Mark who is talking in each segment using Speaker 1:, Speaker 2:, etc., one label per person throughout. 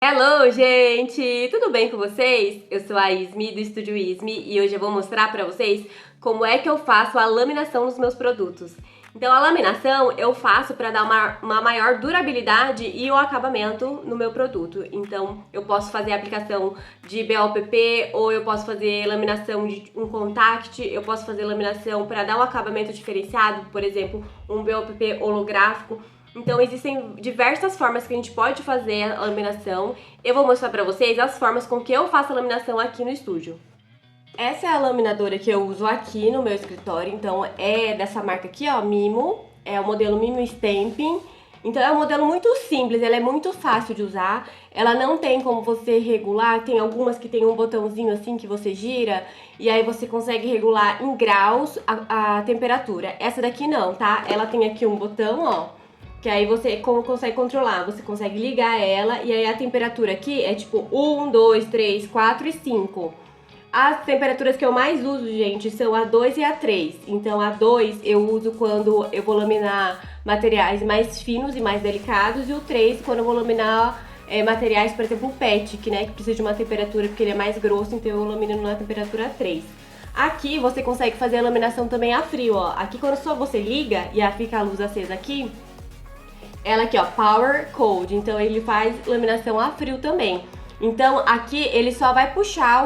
Speaker 1: Hello, gente! Tudo bem com vocês? Eu sou a Ismi do Estúdio Ismi e hoje eu vou mostrar pra vocês como é que eu faço a laminação dos meus produtos. Então, a laminação eu faço para dar uma maior durabilidade e o acabamento no meu produto. Então, eu posso fazer a aplicação de BOPP ou eu posso fazer laminação de um contact, eu posso fazer laminação para dar um acabamento diferenciado, por exemplo, um BOPP holográfico. Então, existem diversas formas que a gente pode fazer a laminação. Eu vou mostrar pra vocês as formas com que eu faço a laminação aqui no estúdio. Essa é a laminadora que eu uso aqui no meu escritório, então é dessa marca aqui, ó, Mimo. É o modelo Mimo Stamping. Então é um modelo muito simples, ela é muito fácil de usar. Ela não tem como você regular, tem algumas que tem um botãozinho assim que você gira e aí você consegue regular em graus a temperatura. Essa daqui não, tá? Ela tem aqui um botão, ó, que aí você consegue controlar, você consegue ligar ela e aí a temperatura aqui é tipo 1, 2, 3, 4 e 5. As temperaturas que eu mais uso, gente, são a 2 e a 3. Então a 2 eu uso quando eu vou laminar materiais mais finos e mais delicados e o 3 quando eu vou laminar materiais, por exemplo, o PET, que, né, que precisa de uma temperatura porque ele é mais grosso, então eu lamino na temperatura 3. Aqui você consegue fazer a laminação também a frio, ó. Aqui quando só você liga e fica a luz acesa aqui, ela aqui, ó, Power Cold, então ele faz laminação a frio também. Então aqui ele só vai puxar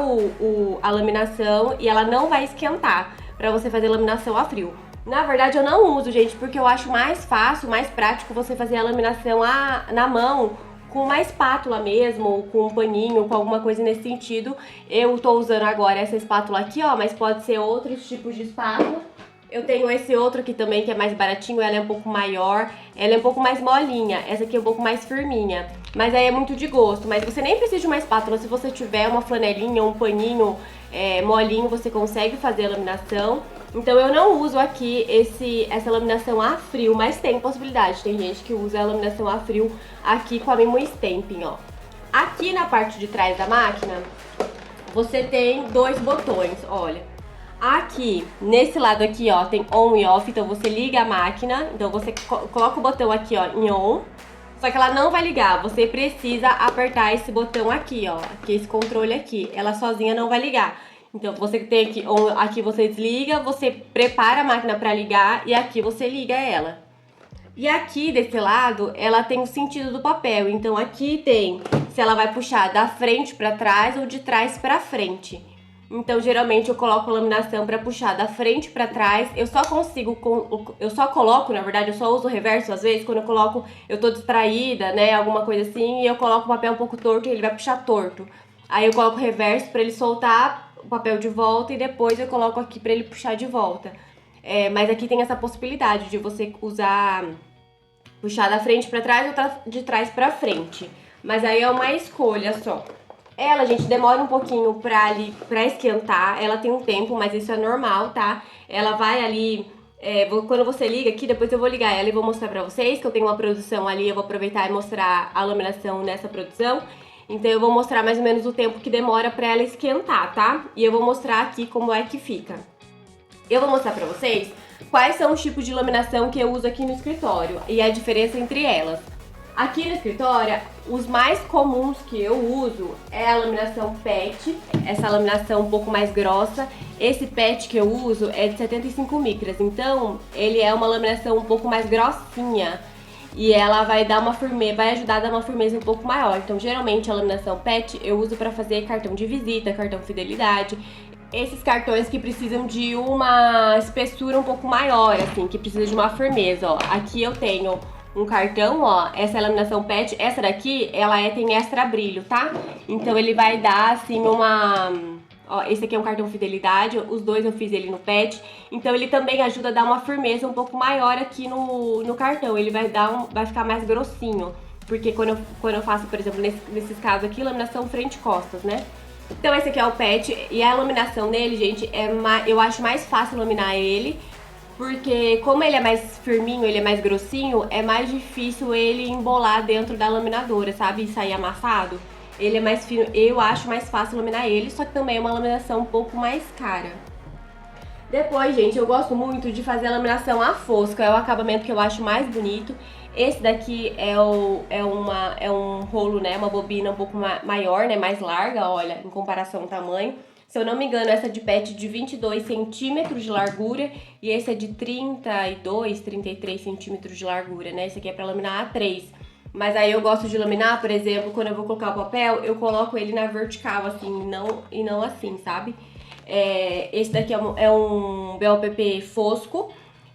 Speaker 1: a laminação e ela não vai esquentar pra você fazer laminação a frio. Na verdade eu não uso, gente, porque eu acho mais fácil, mais prático você fazer a laminação na mão com uma espátula mesmo, ou com um paninho, com alguma coisa nesse sentido. Eu tô usando agora essa espátula aqui, ó, mas pode ser outros tipos de espátula. Eu tenho esse outro aqui também que é mais baratinho, ela é um pouco maior, ela é um pouco mais molinha, essa aqui é um pouco mais firminha. Mas aí é muito de gosto, mas você nem precisa de uma espátula, se você tiver uma flanelinha, um paninho molinho, você consegue fazer a laminação. Então eu não uso aqui essa laminação a frio, mas tem possibilidade, tem gente que usa a laminação a frio aqui com a Mimo Stamping, ó. Aqui na parte de trás da máquina, você tem dois botões, olha. Aqui, nesse lado aqui, ó, tem on e off, então você liga a máquina, então você coloca o botão aqui, ó, em on, só que ela não vai ligar, você precisa apertar esse botão aqui, ó, que é esse controle aqui, ela sozinha não vai ligar. Então você tem aqui, aqui você desliga, você prepara a máquina para ligar e aqui você liga ela. E aqui desse lado, ela tem o sentido do papel, então aqui tem se ela vai puxar da frente para trás ou de trás para frente. Então, geralmente eu coloco a laminação para puxar da frente para trás. Eu só coloco, na verdade, eu só uso o reverso às vezes quando eu tô distraída, né, alguma coisa assim, e eu coloco o papel um pouco torto e ele vai puxar torto. Aí eu coloco o reverso para ele soltar o papel de volta e depois eu coloco aqui para ele puxar de volta. Mas aqui tem essa possibilidade de você puxar da frente para trás ou de trás para frente. Mas aí é uma escolha só. Ela, gente, demora um pouquinho pra esquentar, ela tem um tempo, mas isso é normal, tá? Ela vai ali, quando você liga aqui, depois eu vou ligar ela e vou mostrar pra vocês que eu tenho uma produção ali, eu vou aproveitar e mostrar a laminação nessa produção. Então eu vou mostrar mais ou menos o tempo que demora pra ela esquentar, tá? E eu vou mostrar aqui como é que fica. Eu vou mostrar pra vocês quais são os tipos de laminação que eu uso aqui no escritório e a diferença entre elas. Aqui no escritório, os mais comuns que eu uso é a laminação PET, essa laminação um pouco mais grossa. Esse PET que eu uso é de 75 micras, então ele é uma laminação um pouco mais grossinha e ela vai dar uma firmeza, vai ajudar a dar uma firmeza um pouco maior. Então, geralmente a laminação PET eu uso para fazer cartão de visita, cartão fidelidade. Esses cartões que precisam de uma espessura um pouco maior, assim, que precisa de uma firmeza, ó. Aqui eu tenho um cartão, ó, essa é a laminação PET, essa daqui, tem extra brilho, tá? Então ele vai dar, assim, ó, esse aqui é um cartão fidelidade, os dois eu fiz ele no PET, então ele também ajuda a dar uma firmeza um pouco maior aqui no cartão, ele vai ficar mais grossinho, porque quando eu faço, por exemplo, nesses casos aqui, laminação frente e costas, né? Então esse aqui é o PET, e a laminação dele, gente, eu acho mais fácil laminar ele, porque como ele é mais firminho, ele é mais grossinho, é mais difícil ele embolar dentro da laminadora, sabe? E sair amassado. Ele é mais fino, eu acho mais fácil laminar ele, só que também é uma laminação um pouco mais cara. Depois, gente, eu gosto muito de fazer a laminação a fosca, é o acabamento que eu acho mais bonito. Esse daqui é um rolo, né, uma bobina um pouco maior, né, mais larga, olha, em comparação ao tamanho. Se eu não me engano, essa de pet de 22 centímetros de largura e esse é de 32, 33 centímetros de largura, né? Esse aqui é pra laminar A3. Mas aí eu gosto de laminar, por exemplo, quando eu vou colocar o papel, eu coloco ele na vertical, assim, e não assim, sabe? Esse daqui é um BOPP fosco,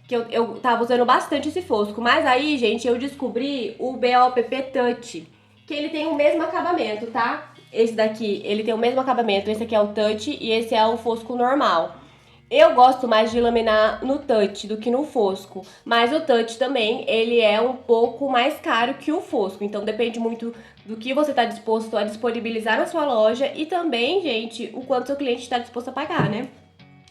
Speaker 1: que eu tava usando bastante esse fosco. Mas aí, gente, eu descobri o BOPP Touch, que ele tem o mesmo acabamento, tá? Esse daqui, ele tem o mesmo acabamento, esse aqui é o Touch e esse é o fosco normal. Eu gosto mais de laminar no Touch do que no fosco, mas o Touch também, ele é um pouco mais caro que o fosco, então depende muito do que você está disposto a disponibilizar na sua loja e também, gente, o quanto seu cliente está disposto a pagar, né?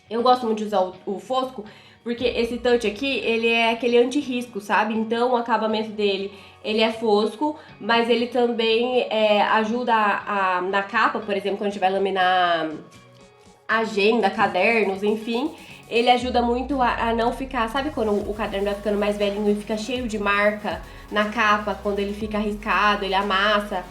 Speaker 1: Eu gosto muito de usar o fosco, porque esse touch aqui, ele é aquele anti-risco, sabe? Então o acabamento dele, ele é fosco, mas ele também ajuda na capa, por exemplo, quando a gente vai laminar agenda, cadernos, enfim, ele ajuda muito a não ficar, sabe quando o caderno vai ficando mais velhinho e fica cheio de marca na capa, quando ele fica arriscado, ele amassa,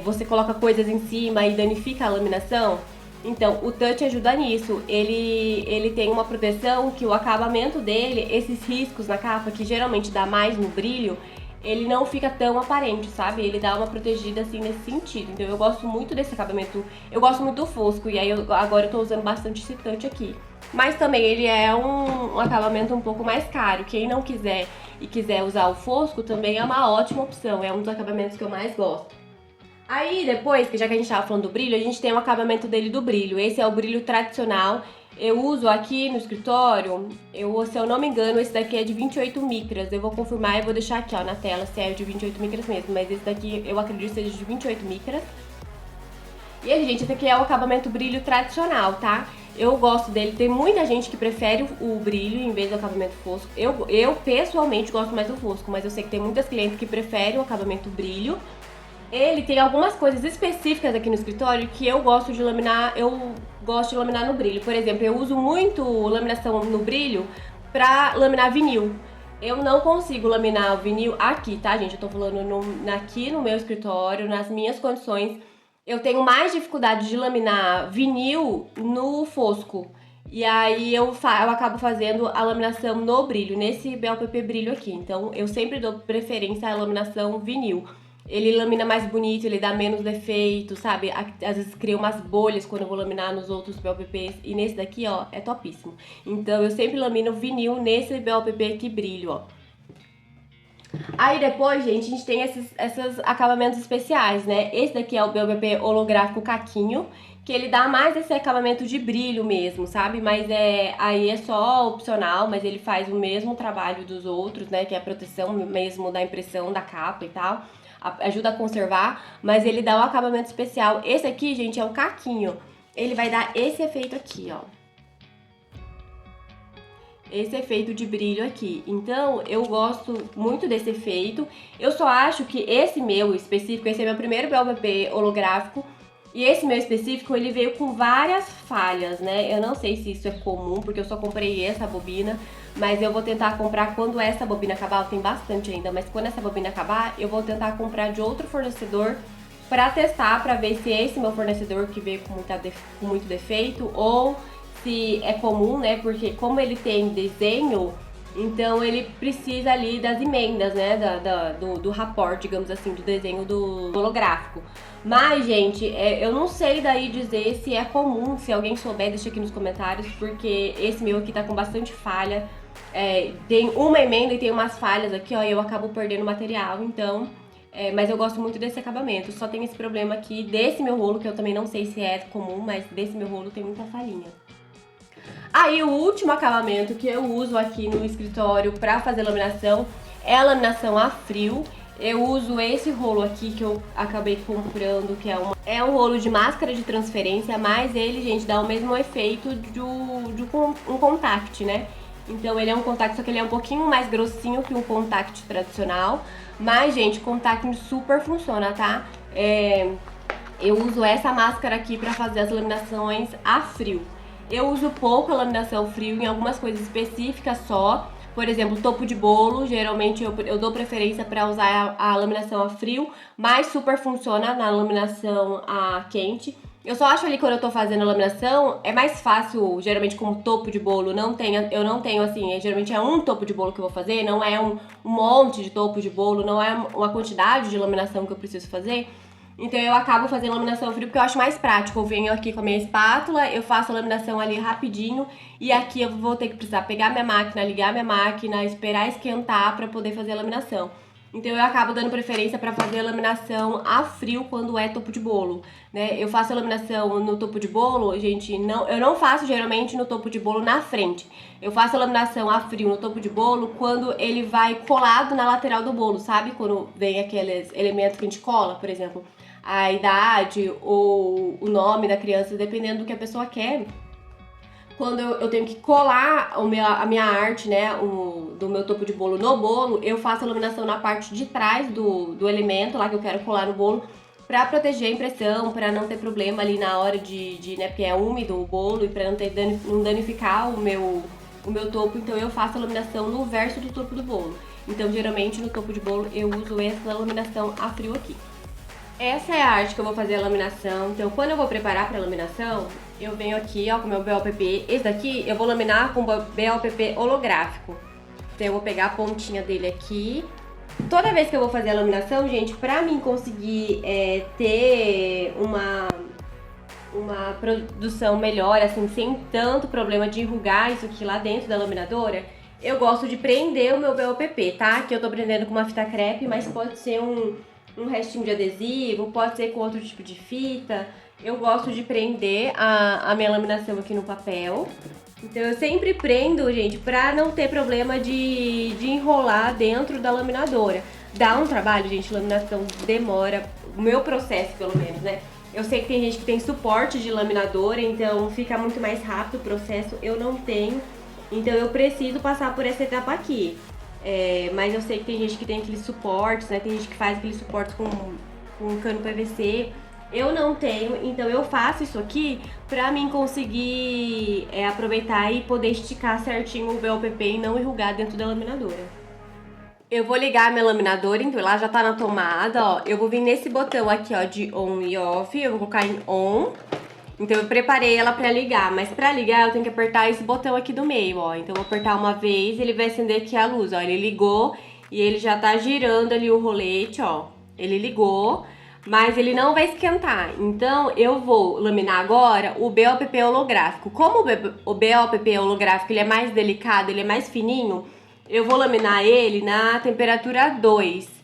Speaker 1: você coloca coisas em cima e danifica a laminação? Então, o touch ajuda nisso. Ele tem uma proteção que o acabamento dele, esses riscos na capa, que geralmente dá mais no brilho, ele não fica tão aparente, sabe? Ele dá uma protegida assim nesse sentido. Então eu gosto muito desse acabamento. Eu gosto muito do fosco e aí agora eu tô usando bastante esse touch aqui. Mas também ele é um acabamento um pouco mais caro. Quem não quiser e quiser usar o fosco também é uma ótima opção. É um dos acabamentos que eu mais gosto. Aí depois, que já que a gente tava falando do brilho, a gente tem o acabamento dele do brilho. Esse é o brilho tradicional. Eu uso aqui no escritório, se eu não me engano, esse daqui é de 28 micras. Eu vou confirmar e vou deixar aqui ó, na tela se é de 28 micras mesmo. Mas esse daqui eu acredito que seja de 28 micras. E aí, gente, esse aqui é o acabamento brilho tradicional, tá? Eu gosto dele. Tem muita gente que prefere o brilho em vez do acabamento fosco. Eu pessoalmente gosto mais do fosco, mas eu sei que tem muitas clientes que preferem o acabamento brilho. Ele tem algumas coisas específicas aqui no escritório que eu gosto de laminar no brilho. Por exemplo, eu uso muito laminação no brilho pra laminar vinil. Eu não consigo laminar o vinil aqui, tá, gente? Eu tô falando aqui no meu escritório, nas minhas condições. Eu tenho mais dificuldade de laminar vinil no fosco. E aí eu acabo fazendo a laminação no brilho, nesse BOPP brilho aqui. Então eu sempre dou preferência à laminação vinil. Ele lamina mais bonito, ele dá menos defeito, sabe? Às vezes cria umas bolhas quando eu vou laminar nos outros BOPPs. E nesse daqui, ó, é topíssimo. Então eu sempre lamino vinil nesse BOPP aqui brilho, ó. Aí depois, gente, a gente tem esses acabamentos especiais, né? Esse daqui é o BOPP holográfico caquinho, que ele dá mais esse acabamento de brilho mesmo, sabe? Mas aí é só opcional, mas ele faz o mesmo trabalho dos outros, né? Que é a proteção mesmo da impressão da capa e tal. Ajuda a conservar, mas ele dá um acabamento especial. Esse aqui, gente, é o caquinho. Ele vai dar esse efeito aqui, ó. Esse efeito de brilho aqui. Então, eu gosto muito desse efeito. Eu só acho que esse meu específico, esse é meu primeiro BOPP holográfico, e esse meu específico, ele veio com várias falhas, né? Eu não sei se isso é comum, porque eu só comprei essa bobina, mas eu vou tentar comprar quando essa bobina acabar, tem bastante ainda, mas quando essa bobina acabar, eu vou tentar comprar de outro fornecedor pra testar, pra ver se é esse meu fornecedor que veio com muito defeito, ou se é comum, né? Porque como ele tem desenho, então ele precisa ali das emendas, né? Do rapport, digamos assim, do desenho do holográfico. Mas, gente, eu não sei daí dizer se é comum, se alguém souber, deixa aqui nos comentários, porque esse meu aqui tá com bastante falha. Tem uma emenda e tem umas falhas aqui, ó, e eu acabo perdendo material, então... mas eu gosto muito desse acabamento. Só tem esse problema aqui desse meu rolo, que eu também não sei se é comum, mas desse meu rolo tem muita falhinha. Aí o último acabamento que eu uso aqui no escritório pra fazer laminação é a laminação a frio. Eu uso esse rolo aqui que eu acabei comprando, que é um rolo de máscara de transferência, mas ele, gente, dá o mesmo efeito de um contact, né? Então ele é um contact, só que ele é um pouquinho mais grossinho que um contact tradicional. Mas, gente, contact super funciona, tá? Eu uso essa máscara aqui pra fazer as laminações a frio. Eu uso pouco a laminação frio em algumas coisas específicas só, Por exemplo, topo de bolo, geralmente eu dou preferência para usar a laminação a frio, mas super funciona na laminação a quente. Eu só acho ali quando eu tô fazendo a laminação, é mais fácil, geralmente como topo de bolo, eu não tenho assim, geralmente é um topo de bolo que eu vou fazer, não é um monte de topo de bolo, não é uma quantidade de laminação que eu preciso fazer. Então eu acabo fazendo laminação frio porque eu acho mais prático. Eu venho aqui com a minha espátula, eu faço a laminação ali rapidinho e aqui eu vou ter que precisar pegar minha máquina, ligar minha máquina, esperar esquentar para poder fazer a laminação. Então eu acabo dando preferência para fazer a laminação a frio quando é topo de bolo, né? Eu faço a laminação no topo de bolo, gente, eu não faço geralmente no topo de bolo na frente. Eu faço a laminação a frio no topo de bolo quando ele vai colado na lateral do bolo, sabe? Quando vem aqueles elementos que a gente cola, por exemplo, a idade ou o nome da criança, dependendo do que a pessoa quer. Quando eu tenho que colar a minha arte, né, do meu topo de bolo no bolo, eu faço a laminação na parte de trás do elemento lá que eu quero colar no bolo, pra proteger a impressão, pra não ter problema ali na hora né, porque é úmido o bolo e pra não danificar o meu topo, então eu faço a laminação no verso do topo do bolo. Então, geralmente, no topo de bolo eu uso essa laminação a frio aqui. Essa é a arte que eu vou fazer a laminação. Então, quando eu vou preparar para laminação, eu venho aqui, ó, com o meu BOPP. Esse daqui eu vou laminar com BOPP holográfico. Então, eu vou pegar a pontinha dele aqui. Toda vez que eu vou fazer a laminação, gente, pra mim conseguir ter uma produção melhor, assim, sem tanto problema de enrugar isso aqui lá dentro da laminadora, eu gosto de prender o meu BOPP, tá? Que eu tô prendendo com uma fita crepe, mas pode ser um restinho de adesivo, pode ser com outro tipo de fita. Eu gosto de prender a minha laminação aqui no papel. Então eu sempre prendo, gente, pra não ter problema de enrolar dentro da laminadora. Dá um trabalho, gente, laminação demora, o meu processo pelo menos, né? Eu sei que tem gente que tem suporte de laminadora, então fica muito mais rápido o processo, eu não tenho. Então eu preciso passar por essa etapa aqui. Mas eu sei que tem gente que tem aqueles suportes, né? Tem gente que faz aqueles suportes com cano PVC. Eu não tenho, então eu faço isso aqui pra mim conseguir aproveitar e poder esticar certinho o BOPP e não enrugar dentro da laminadora. Eu vou ligar a minha laminadora, então ela já tá na tomada, ó. Eu vou vir nesse botão aqui, ó, de on e off, eu vou colocar em on. Então eu preparei ela pra ligar, mas pra ligar eu tenho que apertar esse botão aqui do meio, ó. Então eu vou apertar uma vez e ele vai acender aqui a luz, ó. Ele ligou e ele já tá girando ali o rolete, ó. Ele ligou, mas ele não vai esquentar. Então eu vou laminar agora o BOPP holográfico. Como o BOPP holográfico ele é mais delicado, ele é mais fininho, eu vou laminar ele na temperatura 2.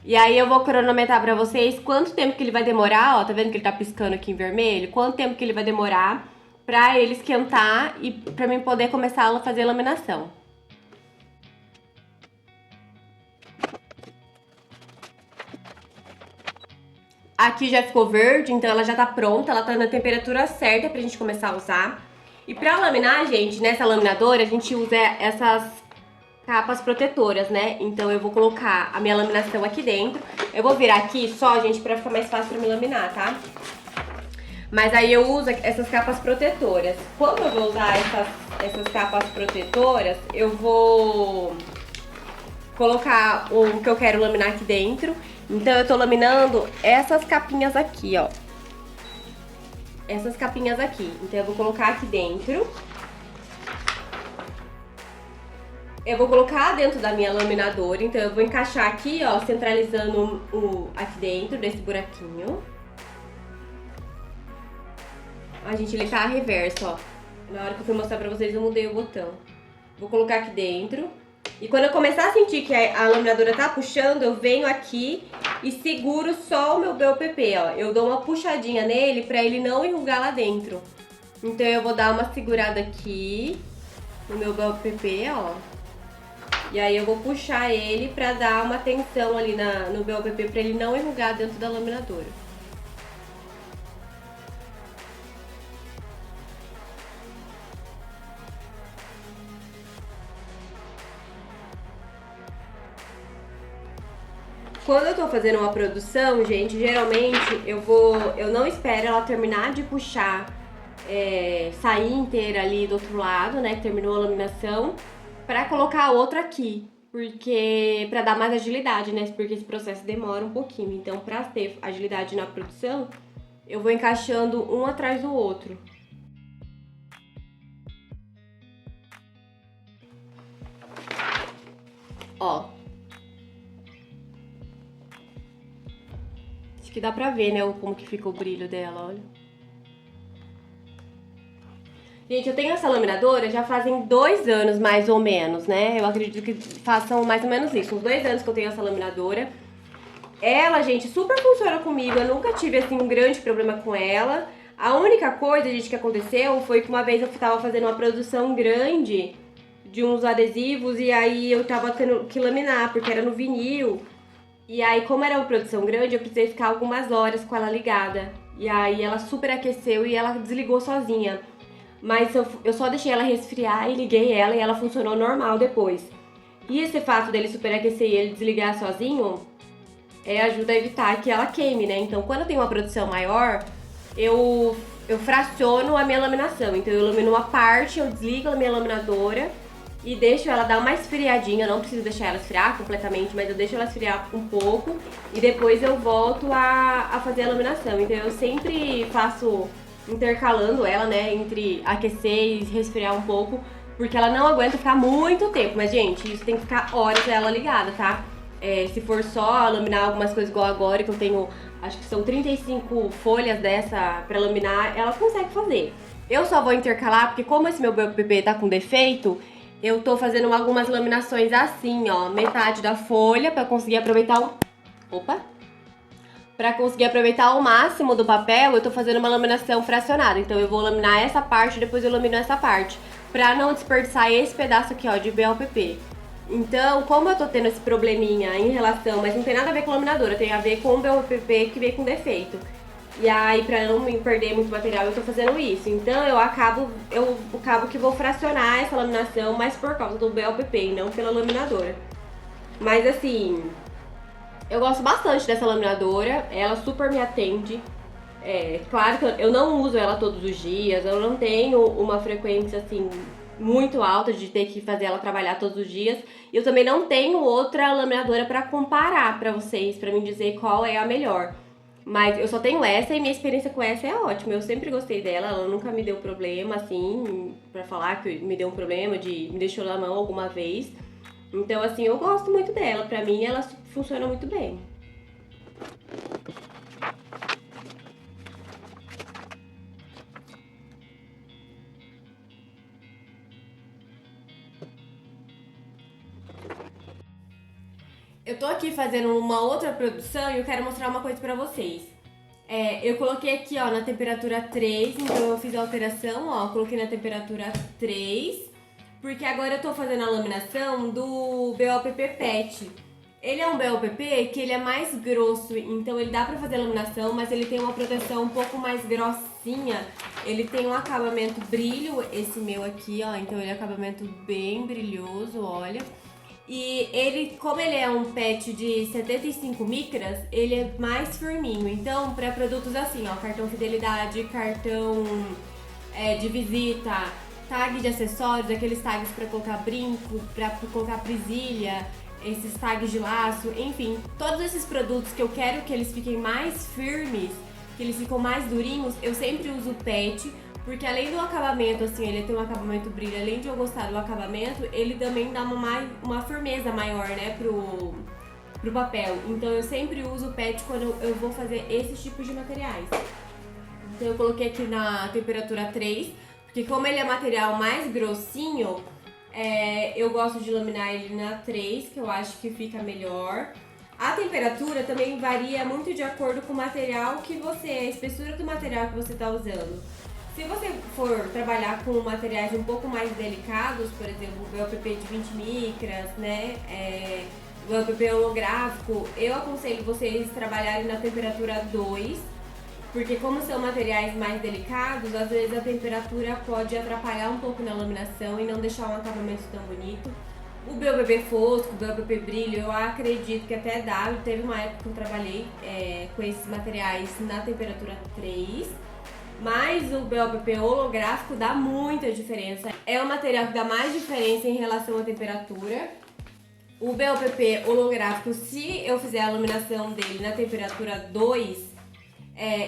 Speaker 1: E aí eu vou cronometrar pra vocês quanto tempo que ele vai demorar, ó, tá vendo que ele tá piscando aqui em vermelho? Quanto tempo que ele vai demorar pra ele esquentar e pra mim poder começar a fazer a laminação. Aqui já ficou verde, então ela já tá pronta, ela tá na temperatura certa pra gente começar a usar. E pra laminar, gente, nessa laminadora a gente usa essas capas protetoras, né? Então eu vou colocar a minha laminação aqui dentro. Eu vou virar aqui só, gente, pra ficar mais fácil pra me laminar, tá? Mas aí eu uso essas capas protetoras. Quando eu vou usar essas capas protetoras, eu vou colocar o que eu quero laminar aqui dentro. Então eu tô laminando essas capinhas aqui, ó. Essas capinhas aqui. Então eu vou colocar aqui dentro. Eu vou colocar dentro da minha laminadora, então eu vou encaixar aqui, ó, centralizando aqui dentro desse buraquinho. A gente, ele tá reverso, ó. Na hora que eu fui mostrar pra vocês, eu mudei o botão. Vou colocar aqui dentro. E quando eu começar a sentir que a laminadora tá puxando, eu venho aqui e seguro só o meu BOPP, ó. Eu dou uma puxadinha nele pra ele não enrugar lá dentro. Então eu vou dar uma segurada aqui no meu BOPP, ó. E aí eu vou puxar ele pra dar uma tensão ali no BOPP pra ele não enrugar dentro da laminadora. Quando eu tô fazendo uma produção, gente, geralmente eu não espero ela terminar de puxar, sair inteira ali do outro lado, né, que terminou a laminação, pra colocar outro aqui. Porque pra dar mais agilidade, né? Porque esse processo demora um pouquinho. Então, pra ter agilidade na produção, eu vou encaixando um atrás do outro. Ó. Acho que dá pra ver, né, como que fica o brilho dela, olha. Gente, eu tenho essa laminadora já fazem 2 anos, mais ou menos, né? Eu acredito que façam mais ou menos isso. Uns 2 anos que eu tenho essa laminadora. Ela, gente, super funciona comigo. Eu nunca tive, assim, um grande problema com ela. A única coisa, gente, que aconteceu foi que uma vez eu tava fazendo uma produção grande de uns adesivos e aí eu tava tendo que laminar, porque era no vinil. E aí, como era uma produção grande, eu precisei ficar algumas horas com ela ligada. E aí ela super aqueceu e ela desligou sozinha. Mas eu só deixei ela resfriar e liguei ela e ela funcionou normal depois. E esse fato dele superaquecer e ele desligar sozinho ajuda a evitar que ela queime, né? Então, quando eu tenho uma produção maior, eu fraciono a minha laminação. Então, eu lamino uma parte, eu desligo a minha laminadora e deixo ela dar uma esfriadinha. Eu não preciso deixar ela esfriar completamente, mas eu deixo ela esfriar um pouco e depois eu volto a fazer a laminação. Então, eu sempre faço intercalando ela, né, entre aquecer e resfriar um pouco, porque ela não aguenta ficar muito tempo. Mas, gente, isso tem que ficar horas ela ligada, tá? Se for só laminar algumas coisas igual agora, que eu tenho, acho que são 35 folhas dessa pra laminar, ela consegue fazer. Eu só vou intercalar, porque como esse meu BOPP tá com defeito, eu tô fazendo algumas laminações assim, ó, metade da folha pra conseguir aproveitar o... Opa! Pra conseguir aproveitar o máximo do papel, eu tô fazendo uma laminação fracionada. Então eu vou laminar essa parte, depois eu lamino essa parte, pra não desperdiçar esse pedaço aqui, ó, de BOPP. Então, como eu tô tendo esse probleminha em relação, mas não tem nada a ver com a laminadora, tem a ver com o BOPP que veio com defeito. E aí, pra não me perder muito material, eu tô fazendo isso. Então, eu acabo que vou fracionar essa laminação, mas por causa do BOPP e não pela laminadora. Mas assim, eu gosto bastante dessa laminadora, ela super me atende. Claro que eu não uso ela todos os dias, eu não tenho uma frequência assim muito alta de ter que fazer ela trabalhar todos os dias. E eu também não tenho outra laminadora pra comparar pra vocês, pra me dizer qual é a melhor. Mas eu só tenho essa e minha experiência com essa é ótima. Eu sempre gostei dela, ela nunca me deu problema, assim, pra falar que me deu um problema, me deixou na mão alguma vez. Então, assim, eu gosto muito dela. Pra mim, ela funciona muito bem. Eu tô aqui fazendo uma outra produção e eu quero mostrar uma coisa pra vocês. Eu coloquei aqui, ó, na temperatura 3, então eu fiz a alteração, ó, coloquei na temperatura 3, porque agora eu tô fazendo a laminação do BOPP PET. Ele é um BOPP que ele é mais grosso, então ele dá pra fazer a laminação, mas ele tem uma proteção um pouco mais grossinha. Ele tem um acabamento brilho, esse meu aqui, ó, então ele é um acabamento bem brilhoso, olha. E ele, como ele é um PET de 75 micras, ele é mais firminho. Então, para produtos assim, ó, cartão fidelidade, cartão de visita, tag de acessórios, aqueles tags para colocar brinco, para colocar presilha, esses tags de laço, enfim, todos esses produtos que eu quero que eles fiquem mais firmes, que eles ficam mais durinhos, eu sempre uso o PET. Porque além do acabamento, assim, ele tem um acabamento brilho, além de eu gostar do acabamento, ele também dá uma firmeza maior, né, pro papel. Então eu sempre uso o PET quando eu vou fazer esses tipos de materiais. Então eu coloquei aqui na temperatura 3, porque como ele é material mais grossinho, eu gosto de laminar ele na 3, que eu acho que fica melhor. A temperatura também varia muito de acordo com o material a espessura do material que você está usando. Se você for trabalhar com materiais um pouco mais delicados, por exemplo, o BOPP de 20 micras, né, o BOPP holográfico, eu aconselho vocês trabalharem na temperatura 2, porque como são materiais mais delicados, às vezes a temperatura pode atrapalhar um pouco na laminação e não deixar um acabamento tão bonito. O BOPP fosco, o BOPP brilho, eu acredito que até dá. Teve uma época que eu trabalhei com esses materiais na temperatura 3. Mas o BOPP holográfico dá muita diferença. É o material que dá mais diferença em relação à temperatura. O BOPP holográfico, se eu fizer a laminação dele na temperatura 2,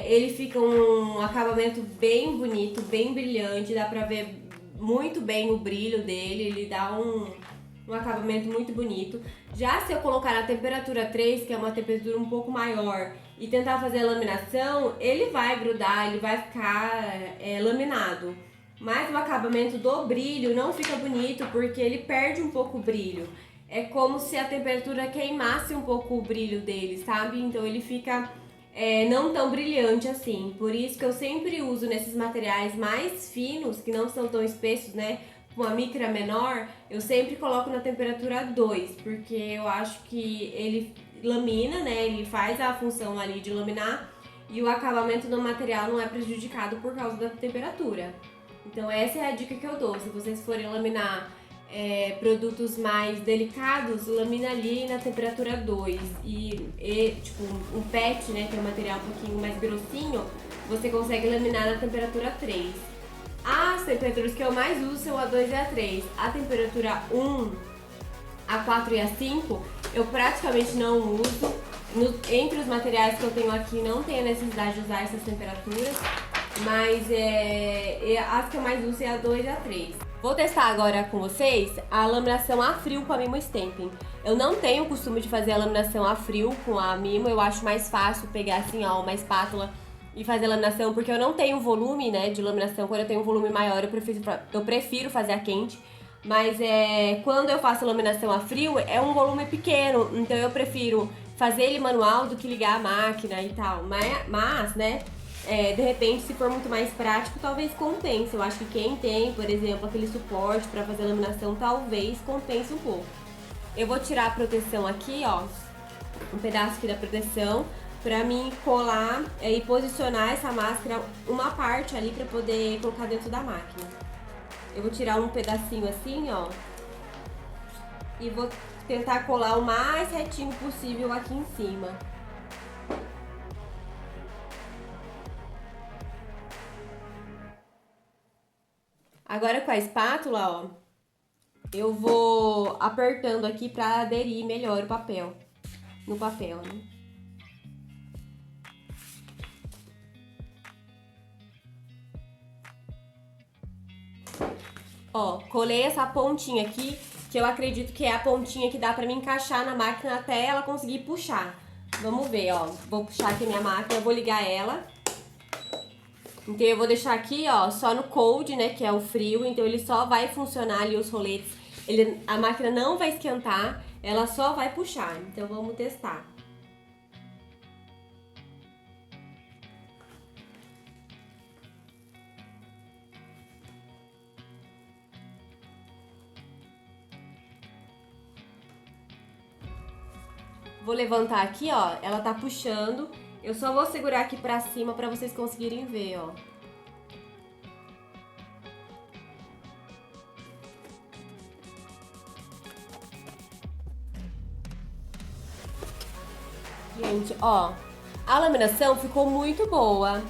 Speaker 1: ele fica um acabamento bem bonito, bem brilhante, dá pra ver muito bem o brilho dele, ele dá um acabamento muito bonito. Já se eu colocar na temperatura 3, que é uma temperatura um pouco maior, e tentar fazer a laminação, ele vai grudar, ele vai ficar laminado. Mas o acabamento do brilho não fica bonito porque ele perde um pouco o brilho. É como se a temperatura queimasse um pouco o brilho dele, sabe? Então ele fica não tão brilhante assim. Por isso que eu sempre uso nesses materiais mais finos, que não são tão espessos, né? Com a micra menor, eu sempre coloco na temperatura 2, porque eu acho que ele lamina, né? Ele faz a função ali de laminar e o acabamento do material não é prejudicado por causa da temperatura. Então essa é a dica que eu dou. Se vocês forem laminar produtos mais delicados, lamina ali na temperatura 2 e tipo um PET, né, que é um material um pouquinho mais grossinho, você consegue laminar na temperatura 3. As temperaturas que eu mais uso são a 2 e a 3. A temperatura 1, a 4 e a 5 eu praticamente não uso. Entre os materiais que eu tenho aqui não tem a necessidade de usar essas temperaturas, mas as que eu mais uso é a 2 e a 3. Vou testar agora com vocês a laminação a frio com a Mimo Stamping. Eu não tenho o costume de fazer a laminação a frio com a Mimo, eu acho mais fácil pegar assim, ó, uma espátula e fazer a laminação, porque eu não tenho volume, né, de laminação. Quando eu tenho um volume maior, eu prefiro fazer a quente. Mas quando eu faço laminação a frio, é um volume pequeno, então eu prefiro fazer ele manual do que ligar a máquina e tal. Mas né, de repente, se for muito mais prático, talvez compense. Eu acho que quem tem, por exemplo, aquele suporte para fazer a laminação, talvez compense um pouco. Eu vou tirar a proteção aqui, ó, um pedaço aqui da proteção, pra mim colar e posicionar essa máscara uma parte ali pra poder colocar dentro da máquina. Eu vou tirar um pedacinho assim, ó, e vou tentar colar o mais retinho possível aqui em cima. Agora com a espátula, ó, eu vou apertando aqui pra aderir melhor o papel, no papel, né? Ó, colei essa pontinha aqui, que eu acredito que é a pontinha que dá pra me encaixar na máquina até ela conseguir puxar. Vamos ver, ó. Vou puxar aqui minha máquina, vou ligar ela. Então eu vou deixar aqui, ó, só no cold, né, que é o frio. Então ele só vai funcionar ali os roletes. A máquina não vai esquentar, ela só vai puxar. Então vamos testar. Vou levantar aqui, ó, ela tá puxando. Eu só vou segurar aqui pra cima pra vocês conseguirem ver, ó. Gente, ó, a laminação ficou muito boa.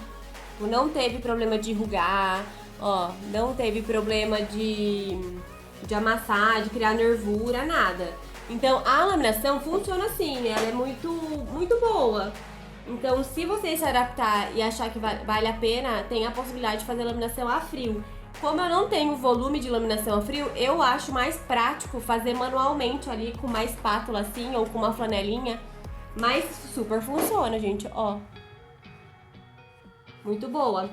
Speaker 1: Não teve problema de enrugar, ó, não teve problema de amassar, de criar nervura, nada. Então, a laminação funciona assim, ela é muito boa. Então, se você se adaptar e achar que vale a pena, tem a possibilidade de fazer laminação a frio. Como eu não tenho volume de laminação a frio, eu acho mais prático fazer manualmente ali com uma espátula assim, ou com uma flanelinha. Mas super funciona, gente, ó. Muito boa.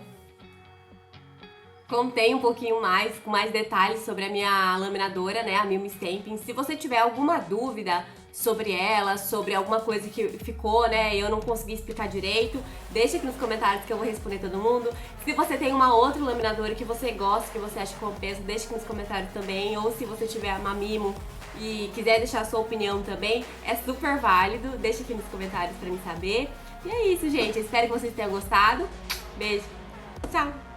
Speaker 1: Contei um pouquinho mais, com mais detalhes sobre a minha laminadora, né, a Mimo Stamping. Se você tiver alguma dúvida sobre ela, sobre alguma coisa que ficou, né, e eu não consegui explicar direito, deixa aqui nos comentários que eu vou responder todo mundo. Se você tem uma outra laminadora que você gosta, que você acha que compensa, deixa aqui nos comentários também. Ou se você tiver uma Mimo e quiser deixar a sua opinião também, é super válido. Deixa aqui nos comentários pra mim saber. E é isso, gente. Eu espero que vocês tenham gostado. Beijo. Tchau.